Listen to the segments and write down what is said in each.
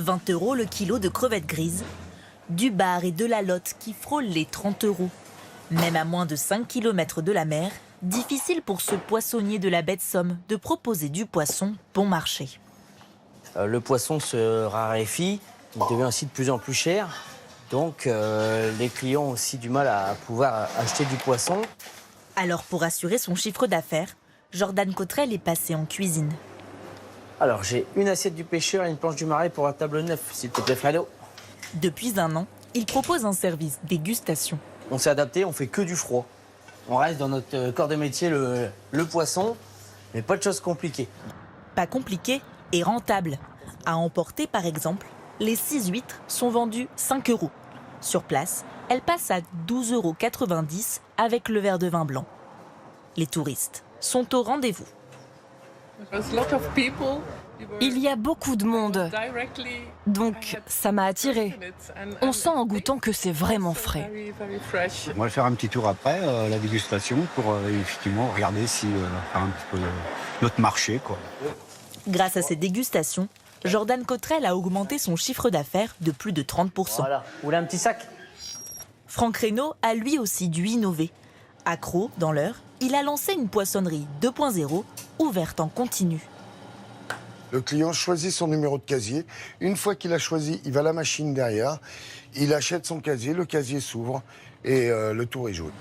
20 € le kilo de crevettes grises, du bar et de la lotte qui frôlent les 30 €. Même à moins de 5 km de la mer, difficile pour ce poissonnier de la baie de Somme de proposer du poisson bon marché. Le poisson se raréfie, il devient aussi de plus en plus cher. Donc les clients ont aussi du mal à pouvoir acheter du poisson. Alors pour assurer son chiffre d'affaires, Jordan Cottrell est passé en cuisine. Alors j'ai une assiette du pêcheur et une planche du marais pour la table 9, s'il te plaît Fredo. Depuis 1 an, il propose un service dégustation. On s'est adapté, on fait que du froid. On reste dans notre corps de métier, le poisson, mais pas de choses compliquées. Pas compliqué et rentable. À emporter par exemple, les 6 huîtres sont vendues 5 €. Sur place, elles passent à 12,90 € avec le verre de vin blanc. Les touristes sont au rendez-vous. Il y a beaucoup de monde, donc ça m'a attirée. On sent en goûtant que c'est vraiment frais. On va faire un petit tour après, la dégustation, pour effectivement regarder si faire un petit peu notre marché, quoi. Grâce à ces dégustations, Jordan Cottrell a augmenté son chiffre d'affaires de plus de 30%. Voilà, vous voulez un petit sac? Franck Reynaud a lui aussi dû innover. Accro dans l'heure, il a lancé une poissonnerie 2.0 ouverte en continu. Le client choisit son numéro de casier. Une fois qu'il a choisi, il va à la machine derrière, il achète son casier, le casier s'ouvre et le tour est joué.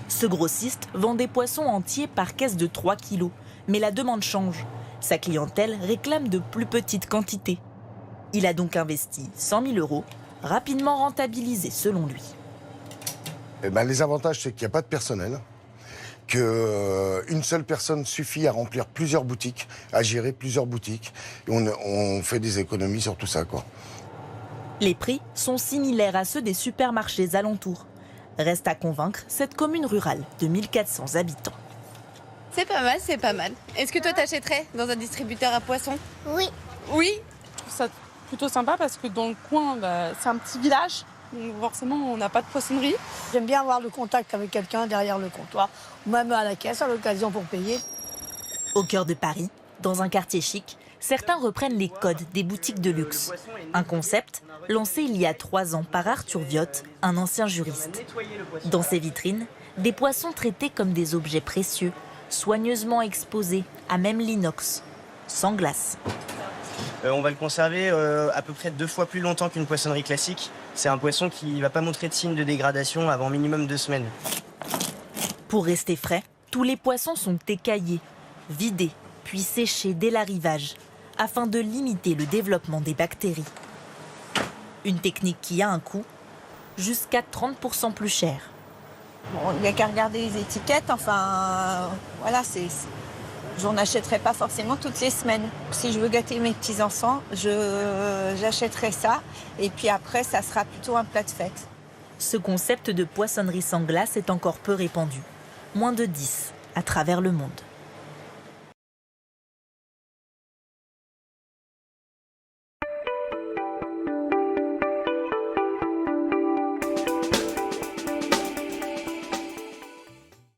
Ce grossiste vend des poissons entiers par caisse de 3 kilos. Mais la demande change. Sa clientèle réclame de plus petites quantités. Il a donc investi 100 000 €, rapidement rentabilisé selon lui. Les avantages, c'est qu'il n'y a pas de personnel, qu'une seule personne suffit à remplir plusieurs boutiques, à gérer plusieurs boutiques. Et on fait des économies sur tout ça, quoi. Les prix sont similaires à ceux des supermarchés alentours. Reste à convaincre cette commune rurale de 1400 habitants. C'est pas mal, c'est pas mal. Est-ce que toi t'achèterais dans un distributeur à poissons? Oui. Oui. Je trouve ça plutôt sympa parce que dans le coin, c'est un petit village. Donc forcément, on n'a pas de poissonnerie. J'aime bien avoir le contact avec quelqu'un derrière le comptoir, ou même à la caisse à l'occasion pour payer. Au cœur de Paris, dans un quartier chic, certains reprennent les codes des boutiques de luxe. Un concept lancé il y a 3 ans par Arthur Viotte, un ancien juriste. Dans ces vitrines, des poissons traités comme des objets précieux, soigneusement exposés à même l'inox, sans glace. On va le conserver à peu près 2 fois plus longtemps qu'une poissonnerie classique. C'est un poisson qui ne va pas montrer de signes de dégradation avant minimum 2 semaines. Pour rester frais, tous les poissons sont écaillés, vidés, puis séchés dès l'arrivage, afin de limiter le développement des bactéries. Une technique qui a un coût jusqu'à 30% plus cher. Bon, il n'y a qu'à regarder les étiquettes, voilà, j'en achèterai pas forcément toutes les semaines. Si je veux gâter mes petits-enfants, j'achèterai ça, et puis après, ça sera plutôt un plat de fête. Ce concept de poissonnerie sans glace est encore peu répandu, moins de 10 à travers le monde.